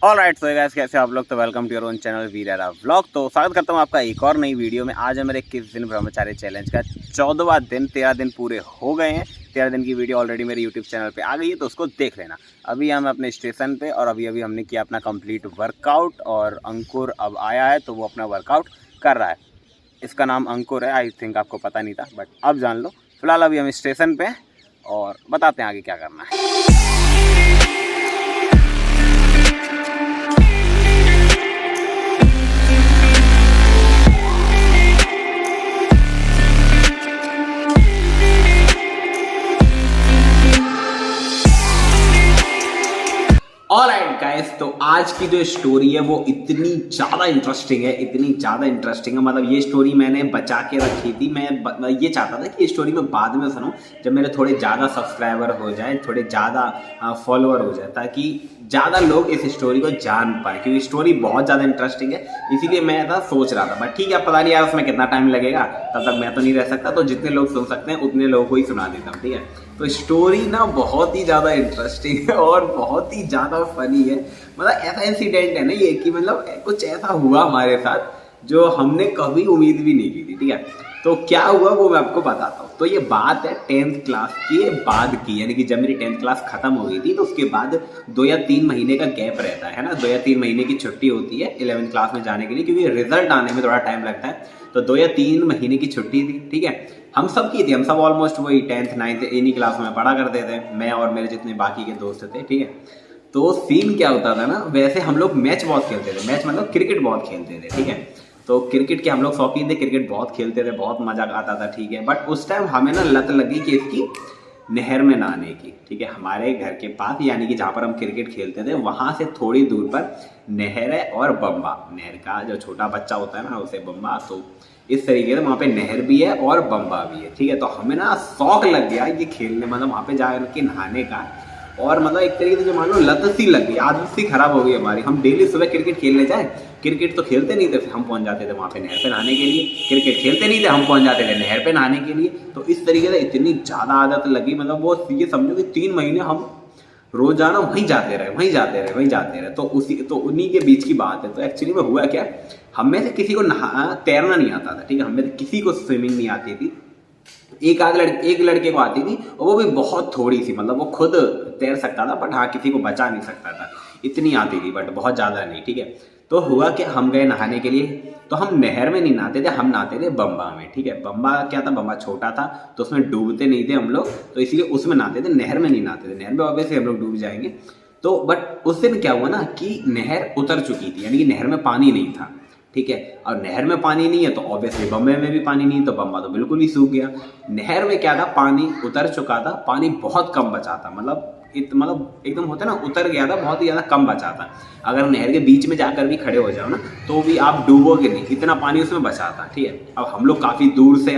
Alright so guys, कैसे आप लोग। तो welcome to your own channel Veera vlog. तो स्वागत करता हूँ आपका एक और नई वीडियो में। आज है मेरे 21 दिन ब्रह्मचार्य चैलेंज का 14वां दिन। 13 दिन पूरे हो गए हैं। 13 दिन की वीडियो ऑलरेडी मेरे यूट्यूब चैनल पे आ गई है, तो उसको देख लेना। अभी हम अपने स्टेशन पे और अभी हमने किया अपना कंप्लीट वर्कआउट और अंकुर अब आया है तो वो अपना वर्कआउट कर रहा है। इसका नाम अंकुर है, आई थिंक आपको पता नहीं था बट अब जान लो। फिलहाल अभी हम स्टेशन पे और बताते हैं आगे क्या करना है। ऑलराइट गाइस, तो आज की जो स्टोरी है वो इतनी ज़्यादा इंटरेस्टिंग है, मतलब ये स्टोरी मैंने बचा के रखी थी। मैं ये चाहता था कि ये स्टोरी मैं बाद में सुनूं जब मेरे थोड़े ज़्यादा सब्सक्राइबर हो जाए, थोड़े ज़्यादा फॉलोअर हो जाए, ताकि ज़्यादा लोग इस स्टोरी को जान पाए, क्योंकि स्टोरी बहुत ज़्यादा इंटरेस्टिंग है। इसीलिए मैं ऐसा सोच रहा था। बट ठीक है, पता नहीं यार उसमें कितना टाइम लगेगा, तब तक मैं तो नहीं रह सकता, तो जितने लोग सुन सकते हैं उतने लोगों को ही सुना देता हूँ। ठीक है, तो स्टोरी ना बहुत ही ज़्यादा इंटरेस्टिंग है और बहुत ही ज़्यादा फनी है। मतलब ऐसा इंसिडेंट है ना ये कि मतलब कुछ ऐसा हुआ हमारे साथ जो हमने कभी उम्मीद भी नहीं की थी। ठीक है, तो क्या हुआ वो मैं आपको बताता हूँ। तो ये बात है 10th क्लास के बाद की, यानी कि जब मेरी 10th क्लास खत्म हो गई थी तो उसके बाद 2 या 3 महीने का गैप रहता है ना। 2 या 3 महीने की छुट्टी होती है 11th क्लास में जाने के लिए, क्योंकि रिजल्ट आने में थोड़ा टाइम लगता है। तो 2 या 3 महीने की छुट्टी थी। ठीक है, हम सब की थी, हम सब ऑलमोस्ट वही 10th 9th इन्हीं क्लास में पढ़ा करते थे, मैं और मेरे जितने बाकी के दोस्त थे। ठीक है, तो सीन क्या होता था ना, वैसे हम लोग मैच बहुत खेलते थे, मैच मतलब क्रिकेट बहुत खेलते थे। ठीक है, तो क्रिकेट के हम लोग शौकीन थे, क्रिकेट बहुत खेलते थे, बहुत मजा आता था। ठीक है, बट उस टाइम हमें ना लत लगी कि इसकी नहर में नहाने की। ठीक है, हमारे घर के पास यानी कि जहाँ पर हम क्रिकेट खेलते थे वहाँ से थोड़ी दूर पर नहर है और बम्बा, नहर का जो छोटा बच्चा होता है ना उसे बम्बा, तो इस तरीके से वहाँ पे नहर भी है और बम्बा भी है। ठीक है, तो हमें ना शौक लग गया ये खेलने, मतलब वहाँ पे जा के नहाने का। और मतलब एक तरीके से जो मान लो लत सी लग गई, आदत सी खराब हो गई हमारी। हम डेली सुबह क्रिकेट खेलने जाए, क्रिकेट तो खेलते नहीं थे, हम पहुंच जाते थे वहाँ पे नहर पे नहाने के लिए। क्रिकेट खेलते नहीं थे, हम पहुंच जाते थे नहर पे नहाने के लिए। तो इस तरीके से इतनी ज़्यादा आदत लगी, मतलब वो ये समझो कि 3 महीने हम रोजाना वहीं जाते रहे। तो उन्हीं के बीच की बात है। तो एक्चुअली में हुआ क्या, हम में से किसी को तैरना नहीं आता था। ठीक है, हम में से किसी को स्विमिंग नहीं आती थी। एक लड़के को आती थी और वो भी बहुत थोड़ी सी, मतलब वो खुद तैर सकता था बट हाँ किसी को बचा नहीं सकता था, इतनी आती थी बट बहुत ज़्यादा नहीं। ठीक है, तो हुआ कि हम गए नहाने के लिए, तो हम नहर में नहीं नहाते थे, हम नहाते थे बम्बा में। ठीक है, बम्बा क्या था, बम्बा छोटा था तो उसमें डूबते नहीं थे हम लोग, तो इसलिए उसमें नहाते थे, नहर में नहीं नहाते थे। नहर में ऑब्वियसली हम लोग डूब जाएंगे। तो बट उस दिन क्या हुआ ना कि नहर उतर चुकी थी, यानी कि नहर में पानी नहीं था। ठीक है, और नहर में पानी नहीं है तो ऑब्वियसली बम्बे में भी पानी नहीं, तो बम्बा तो बिल्कुल ही सूख गया। नहर में क्या था, पानी उतर चुका था, पानी बहुत कम बचा था, मतलब एकदम होता है ना, उतर गया था, बहुत ही ज़्यादा कम बचा था। अगर नहर के बीच में जाकर भी खड़े हो जाओ ना तो भी आप डूबोगे नहीं, इतना पानी उसमें बचा था। ठीक है, अब हम लोग काफ़ी दूर से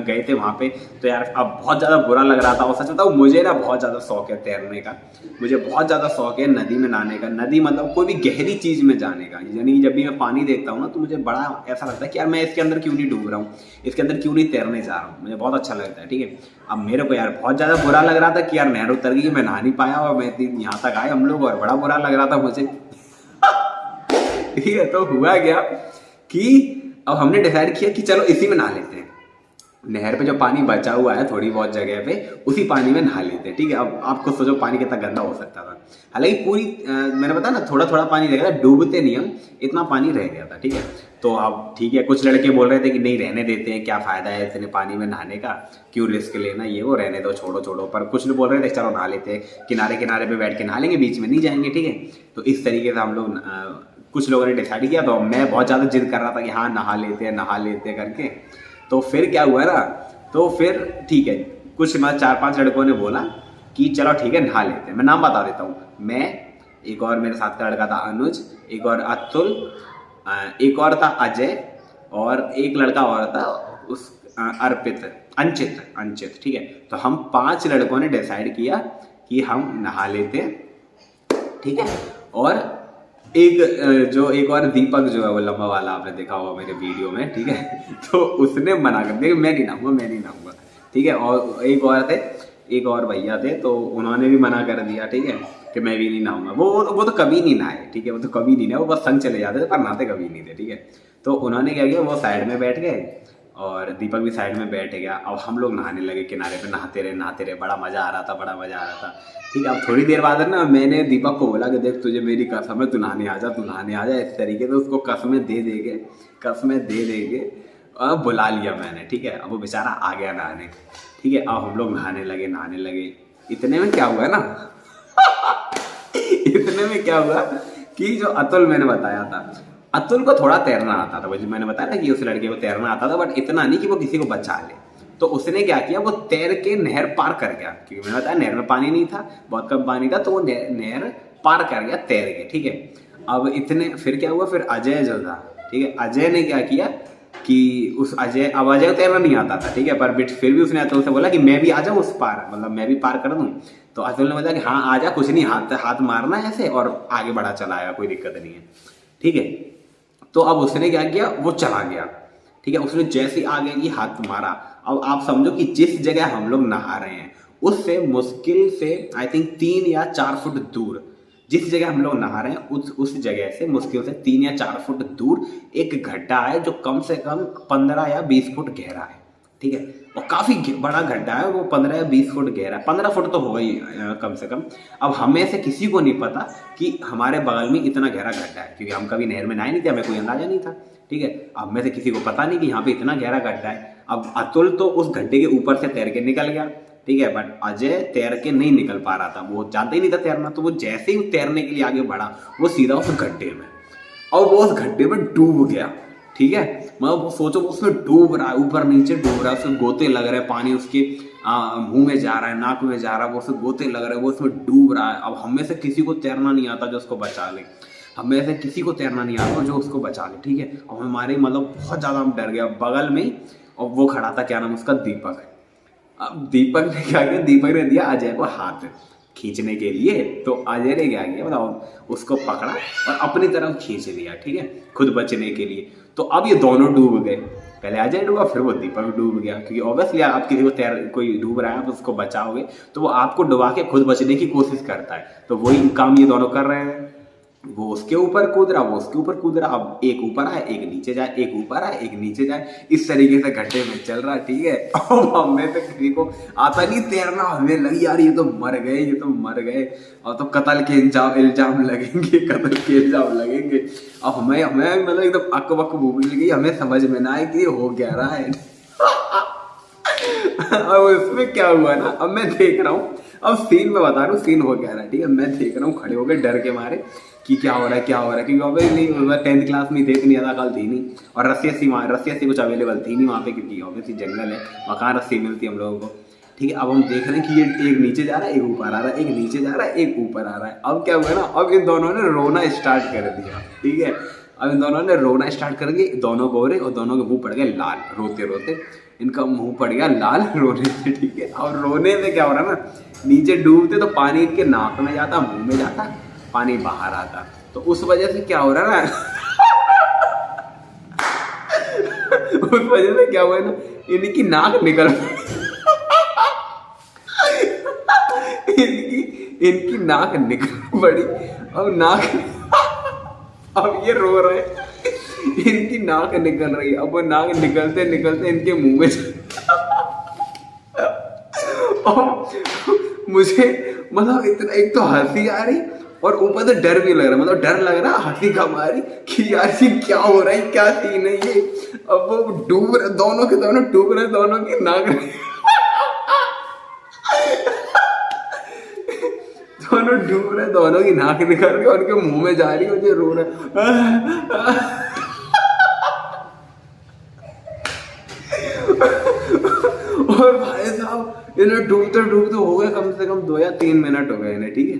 गए थे वहाँ पे, तो यार अब बहुत ज़्यादा बुरा लग रहा था। और सच बताऊँ, मुझे ना बहुत ज़्यादा शौक है तैरने का, मुझे बहुत ज़्यादा शौक है नदी में नहाने का। नदी मतलब कोई भी गहरी चीज़ में जाने का, यानी कि जब भी मैं पानी देखता हूँ ना तो मुझे बड़ा ऐसा लगता है कि यार मैं इसके अंदर क्यों नहीं डूब रहा हूँ, इसके अंदर क्यों नहीं तैरने जा रहा हूँ, मुझे बहुत अच्छा लगता है। ठीक है, अब मेरे को यार बहुत ज़्यादा बुरा लग रहा था कि यार नहर उतर गई, मैं नहा नहीं पाया और मैं यहाँ तक आए हम लोग, और बड़ा बुरा लग रहा था मुझे। ठीक है, तो हुआ क्या कि अब हमने डिसाइड किया कि चलो इसी में नहा लेते हैं, नहर पे जो पानी बचा हुआ है थोड़ी बहुत जगह पे, उसी पानी में नहा लेते हैं। ठीक है, अब आपको सोचो पानी कितना गंदा हो सकता था। हालांकि पूरी मैंने बताया ना थोड़ा थोड़ा पानी रह गया था, डूबते नहीं हम, इतना पानी रह गया था। ठीक है, तो अब ठीक है, कुछ लड़के बोल रहे थे कि नहीं रहने देते हैं, क्या फ़ायदा है इतने पानी में नहाने का, क्यों रिस्क लेना, ये वो रहने दो, छोड़ो। पर कुछ लोग बोल रहे थे चलो नहा लेते हैं, किनारे पे बैठ के नहा लेंगे, बीच में नहीं जाएंगे। ठीक है, तो इस तरीके से हम लोग कुछ लोगों ने डिसाइड किया। तो मैं बहुत ज़्यादा जिद कर रहा था कि हाँ नहा लेते हैं करके। तो फिर क्या हुआ ना, तो फिर ठीक है, कुछ 4-5 लड़कों ने बोला कि चलो ठीक है नहा लेते हैं। मैं नाम बता देता हूँ, मैं, एक और मेरे साथ का लड़का था अनुज, एक और अतुल, एक और था अजय, और एक लड़का और था उस अंचित। ठीक है, तो हम 5 लड़कों ने डिसाइड किया कि हम नहा लेते हैं। ठीक है, और एक और दीपक जो है वो लंबा वाला, आपने देखा होगा मेरे वीडियो में। ठीक है, तो उसने मना कर दिया, मैं नहीं नहाऊंगा। ठीक है, और एक और थे एक और भैया थे, तो उन्होंने भी मना कर दिया, ठीक है, कि मैं भी नहीं नहाऊंगा। वो तो कभी नहीं नहाए, ठीक है, वो तो कभी नहीं नहाए, वो बस संग चले जाते थे पर नहाते कभी नहीं थे, ठीक है। तो उन्होंने क्या किया, वो साइड में बैठ गए और दीपक भी साइड में बैठ गया। अब हम लोग नहाने लगे किनारे पे, नहाते रहे, बड़ा मजा आ रहा था, बड़ा मजा आ रहा था, ठीक है। अब थोड़ी देर बाद ना मैंने दीपक को बोला कि देख तुझे मेरी कसम है, तू नहाने आ जा, तू नहाने आ जा, इस तरीके से उसको कसमें दे के बुला लिया मैंने, ठीक है। अब वो बेचारा आ गया नहाने, ठीक है। अब हम लोग नहाने लगे। इतने में क्या हुआ ना इतने में क्या हुआ कि जो अतुल मैंने बताया था, अतुल को थोड़ा तैरना आता था, मैंने बताया ना कि उस लड़के को तैरना आता था, बट इतना नहीं कि वो किसी को बचा ले। तो उसने क्या किया, वो तैर के नहर पार कर गया, क्योंकि मैंने बताया नहर में पानी नहीं था, बहुत कम पानी था, तो वो नहर पार कर गया तैर के, ठीक है। अब इतने फिर क्या हुआ, फिर अजय जो था, ठीक है, अजय ने क्या किया कि अजय को तैरना नहीं आता था, ठीक है, पर फिर भी उसने अतुल से बोला कि मैं भी आ जाऊँ उस पार, मतलब मैं भी पार कर दूँ। तो अतुल ने बोला कि हाँ आ जा, कुछ नहीं, हाथ मारना है ऐसे और आगे बढ़ा चला आएगा, कोई दिक्कत नहीं है, ठीक है। तो अब उसने क्या किया, वो चला गया, ठीक है। उसने जैसे आगे की हाथ मारा, अब आप समझो कि जिस जगह हम लोग नहा रहे हैं उससे मुश्किल से आई थिंक 3 या 4 फुट दूर, जिस जगह हम लोग नहा रहे हैं उस जगह से मुश्किल से 3 या 4 फुट दूर एक गड्ढा है जो कम से कम 15 या 20 फुट गहरा है, ठीक है। और काफी बड़ा गड्ढा है वो, 15 या 20 फुट गहरा, 15 फुट तो होगा ही कम से कम। अब हमें से किसी को नहीं पता कि हमारे बगल में इतना गहरा गड्ढा है, क्योंकि हम कभी नहर में नहाए नहीं थे, हमें कोई अंदाजा नहीं था, ठीक है। अब में से किसी को पता नहीं कि यहाँ पे इतना गहरा गड्ढा है। अब अतुल तो उस गड्ढे के ऊपर से तैर के निकल गया, ठीक है, बट अजय तैर के नहीं निकल पा रहा था, वो जानता ही नहीं था तैरना। तो वो जैसे ही तैरने के लिए आगे बढ़ा, वो सीधा उस गड्ढे में, और वो उस गड्ढे में डूब गया, ठीक है। मतलब वो सोचो, वो उसमें डूब रहा है, ऊपर नीचे डूब रहा है, उसमें गोते लग रहे हैं, पानी उसके मुंह में जा रहा है, नाक में जा रहा है, वो उसमें गोते लग रहे हैं, वो उसमें डूब रहा है। अब हमें से किसी को तैरना नहीं आता जो उसको बचा ले, हमें से किसी को तैरना नहीं आता जो उसको बचा ले, ठीक है। और हमारे मतलब बहुत ज़्यादा हम डर गया बगल में, और वो खड़ा था, क्या नाम उसका, दीपक। अब दीपक ने क्या किया, दीपक ने दिया अजय को हाथ खींचने के लिए, तो अजय ने क्या किया, मतलब उसको पकड़ा और अपनी तरफ खींच लिया, ठीक है, खुद बचने के लिए। तो अब ये दोनों डूब गए, पहले अजय डूबा फिर वो दीपक डूब गया, क्योंकि ऑब्वियसली आप किसी को कोई डूब रहा है आप उसको बचाओगे तो वो आपको डुबा के खुद बचने की कोशिश करता है। तो वही काम ये दोनों कर रहे हैं, वो उसके ऊपर कूद रहा, वो उसके ऊपर कूद रहा। अब एक ऊपर आए, एक नीचे जाए, एक ऊपर आए, एक नीचे जाए, इस तरीके से गड्ढे में चल रहा, ठीक है। अब हमें तो किसी को आता नहीं तैरना, हमें लगी यार ये तो मर गए, और तो कत्ल के इल्जाम लगेंगे। अब हमें मतलब एकदम अक बक भूख लगी, हमें समझ में ना आए कि हो क्या रहा है। अब उसमें क्या हुआ ना, अब मैं देख रहा हूँ, अब सीन में बता रहा हूँ सीन हो क्या रहा है, ठीक है। मैं देख रहा हूँ खड़े हो गए डर के मारे कि क्या हो रहा है, क्योंकि ऑब्वियसली 10th क्लास में थे, इतनी ज़्यादा अकल थी नहीं, और रस्सी कुछ अवेलेबल थी नहीं वहाँ पे, क्योंकि ऑब्वियसली जंगल है, वहाँ रस्सी मिलती है हम लोगों को, ठीक है। अब हम देख रहे हैं कि ये एक नीचे जा रहा है, एक ऊपर आ रहा है, एक नीचे जा रहा है, एक ऊपर आ रहा है। अब क्या हुआ ना, अब इन दोनों ने रोना स्टार्ट कर दिया, ठीक है। अब इन दोनों ने रोना स्टार्ट कर दिया, दोनों गोरे, और दोनों के मुंह पड़ गए लाल, रोते रोते इनका मुंह पड़ गया लाल रोने से, ठीक है। और रोने से क्या हो रहा ना, नीचे डूबते तो पानी इनके नाक में जाता, मुंह में जाता, पानी बाहर आता, तो उस वजह से क्या हो रहा ना उस वजह से क्या हुआ ना, इनकी नाक निकल इनकी नाक निकल पड़ी। अब ये रो रहे, इनकी नाक निकल रही है, अब वो नाक निकलते निकलते इनके मुंह में और मुझे मतलब इतना, एक तो हंसी आ रही और ऊपर से डर भी लग रहा, मतलब डर लग रहा हंसी का मारी कि यार ये क्या हो रहा है, क्या सीन है ये। अब वो डूब रहे, दोनों के दोनों डूब रहे, दोनों की नाक दोनों डूब रहे, दोनों की नाक निकल रही और उनके मुंह में जा रही, मुझे रो रहा और भाई साहब इन्हें डूबते डूबते हो गए कम से कम 2 या 3 मिनट हो गए इन्हें, ठीक है।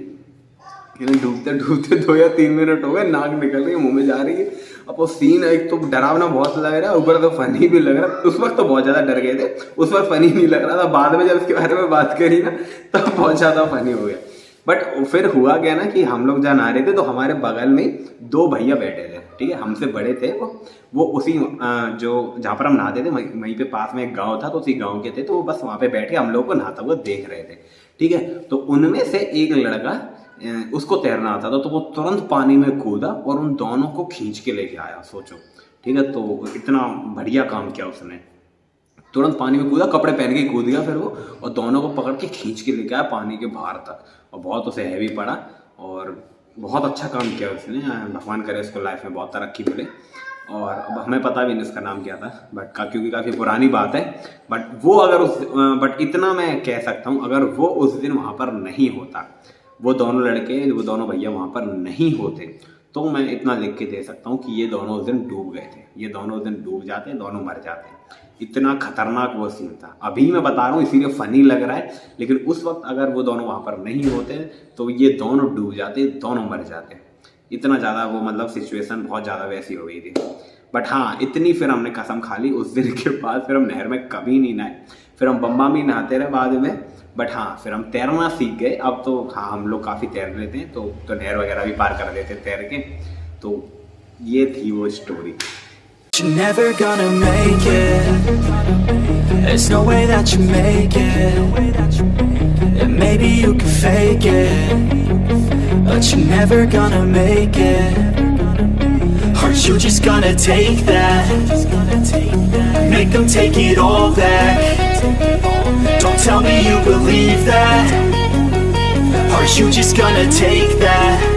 इन्हें डूबते डूबते 2 या 3 मिनट हो गए, नाक निकल रही है, मुंह में जा रही है। अब वो सीन एक तो डरावना बहुत लग रहा है, ऊपर तो फनी भी लग रहा है। उस वक्त तो बहुत ज्यादा डर गए थे, उस वक्त फनी नहीं लग रहा था, बाद में जब इसके बारे में बात करी ना तब बहुत ज्यादा फनी हो गया। बट फिर हुआ क्या ना कि हम लोग जहाँ नहा रहे थे तो हमारे बगल में 2 भैया बैठे थे, ठीक है, हमसे बड़े थे वो उसी जो जहाँ पर हम नहाते थे वहीं पे पास में एक गांव था, तो उसी गांव के थे, तो वो बस वहाँ पे बैठ के हम लोग को नहाता हुआ देख रहे थे। ठीक है, तो उनमें से एक लड़का उसको तैरना आता था, तो वो तुरंत पानी में कूदा और उन दोनों को खींच के लेके आया। सोचो, ठीक है, तो इतना बढ़िया काम किया उसने, तुरंत पानी में कूदा, कपड़े पहन के कूद गया फिर वो, और दोनों को पकड़ के खींच के लेके आया पानी के बाहर तक, और बहुत उसे हैवी पड़ा, और बहुत अच्छा काम किया उसने। भगवान करे उसको लाइफ में बहुत तरक्की मिले। और अब हमें पता भी नहीं उसका नाम क्या था, बट क्योंकि काफ़ी पुरानी बात है, बट इतना मैं कह सकता हूँ, अगर वो उस दिन वहाँ पर नहीं होता, वो दोनों लड़के, वो दोनों भैया वहाँ पर नहीं होते, तो मैं इतना लिख के दे सकता हूँ कि ये दोनों उस दिन डूब गए थे, ये दोनों उस दिन डूब जाते, दोनों मर जाते। इतना खतरनाक वो सीन था। अभी मैं बता रहा हूँ इसीलिए फनी लग रहा है, लेकिन उस वक्त अगर वो दोनों वहाँ पर नहीं होते तो ये दोनों डूब जाते, दोनों मर जाते। इतना ज़्यादा वो मतलब सिचुएशन बहुत ज़्यादा वैसी हो गई थी। बट हाँ, इतनी फिर हमने कसम खा ली उस दिन के बाद, फिर हम नहर में कभी नहीं नहाए। फिर हम बम्बा में नहाते रहे बाद में, बट हाँ फिर हम तैरना सीख गए। अब तो हाँ हम लोग काफ़ी तैर लेते हैं, तो नहर वगैरह भी पार कर देते तैर के। तो ये थी वो story. You're never gonna make it. There's no way that you make it. And maybe you can fake it, but you're never gonna make it. Aren't you just gonna take that? Make them take it all back. Don't tell me you believe that. Aren't you just gonna take that?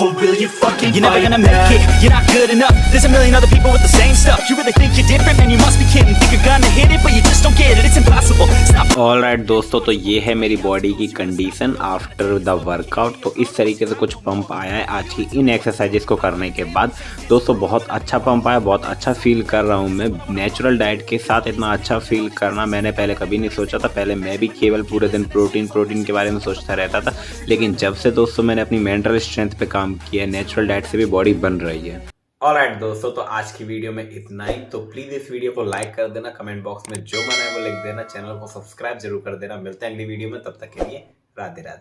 Or will you fucking You're never gonna make it, you're not good enough. There's a million other people with the same stuff. You really think you're different, man, you must be kidding. Think you're gonna hit it, but you just don't get it. It's impossible. Stop. Alright दोस्तों, तो ये है मेरी body की condition after the workout. तो इस तरीके से कुछ पंप आया है आज की इन एक्सरसाइजेस को करने के बाद। दोस्तों बहुत अच्छा पंप आया, बहुत अच्छा फील कर रहा हूँ मैं। नेचुरल डाइट के साथ इतना अच्छा फील करना मैंने पहले कभी नहीं सोचा था। पहले मैं भी केवल पूरे दिन प्रोटीन के बारे में सोचता रहता था, लेकिन जब से दोस्तों मैंने अपनी मेंटल स्ट्रेंथ पे काम किया, नेचुरल डाइट से भी बॉडी बन रही है। ऑलराइट दोस्तों, तो आज की वीडियो में इतना ही। तो प्लीज इस वीडियो को लाइक कर देना, कमेंट बॉक्स में जो मन है वो लिख देना, चैनल को सब्सक्राइब जरूर कर देना। मिलते हैं अगली वीडियो में, तब तक के लिए राधे राधे।